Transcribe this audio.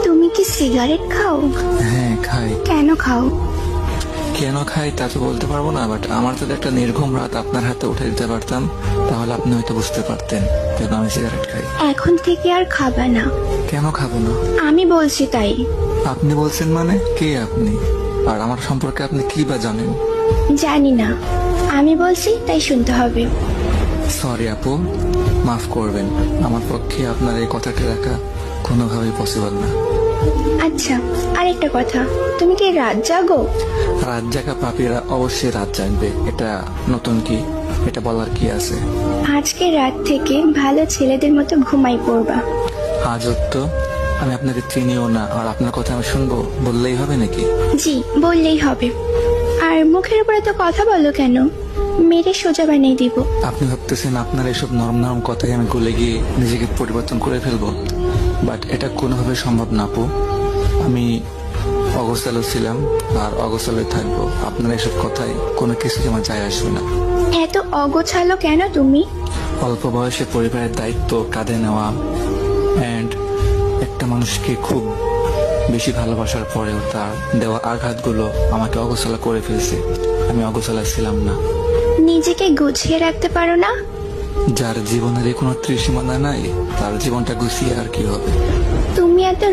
তুমি কি সিগারেট খাও? হ্যাঁ খাই। কেন খাও? কেন খাই তা তো বলতে পারবো না, বাট আমার যদি একটা নির্ঘুম রাত আপনার হাতে উঠে দিতে পারতাম তাহলে আপনি হয়তো বুঝতে পারতেন কেন আমি সিগারেট খাই। এখন থেকে আর খাবা না। কেন খাবো না? আমি বলছি তাই। আপনি বলছেন মানে? কে আপনি? আর আমার সম্পর্কে আপনি কি বা জানেন? জানি না, আমি বলছি তাই শুনতে হবে। সরি আপু, মাফ করবেন, আমার পক্ষে আপনার এই কথাটি রাখা কোনোভাবেই পসিবল না। আচ্ছা, আরেকটা কথা, তুমি কি রাত জাগো? রাত জাগা পাপীরা অবশ্যই রাত জাগবে, এটা নতুন কি? এটা বলার কি আছে? আজকে রাত থেকে ভালো ছেলেদের মতো ঘুমাই পড়বা। আজব তো, আমি আপনাকে চিনিও না আর আপনার কথা আমি শুনবো বললেই হবে নাকি? জি, বললেই হবে। আর মুখের উপরে তো কথা বলো কেন? মেরে সোজা বানিয়ে দিব। আপনি ভাবতেছেন আপনার এসব নরম নরম কথায় আমি গলে গিয়ে নিজেকে পরিবর্তন করে ফেলবো, বাট এটা কোনোভাবে সম্ভব না আপু। আমি অগোছালো ছিলাম আর অগোছালোই থাকবো। আপনার এসব কথায় কোনো কিছু আমার যায় আসবে না। এত অগোছালো কেন তুমি? অল্প বয়সে পরিবারের দায়িত্ব কাঁধে নেওয়া অ্যান্ড একটা মানুষকে খুব বেশি ভালোবাসার পরেও তার দেওয়া আঘাতগুলো আমাকে অগোছালো করে ফেলছে। আমি অগোছালো ছিলাম না। নিজেকে গুছিয়ে রাখতে পারো না? যার জীবনের কোনো ত্রিসীমানা নাই তার জীবনটা গুছিয়ে আর কি হবে? তুমি এত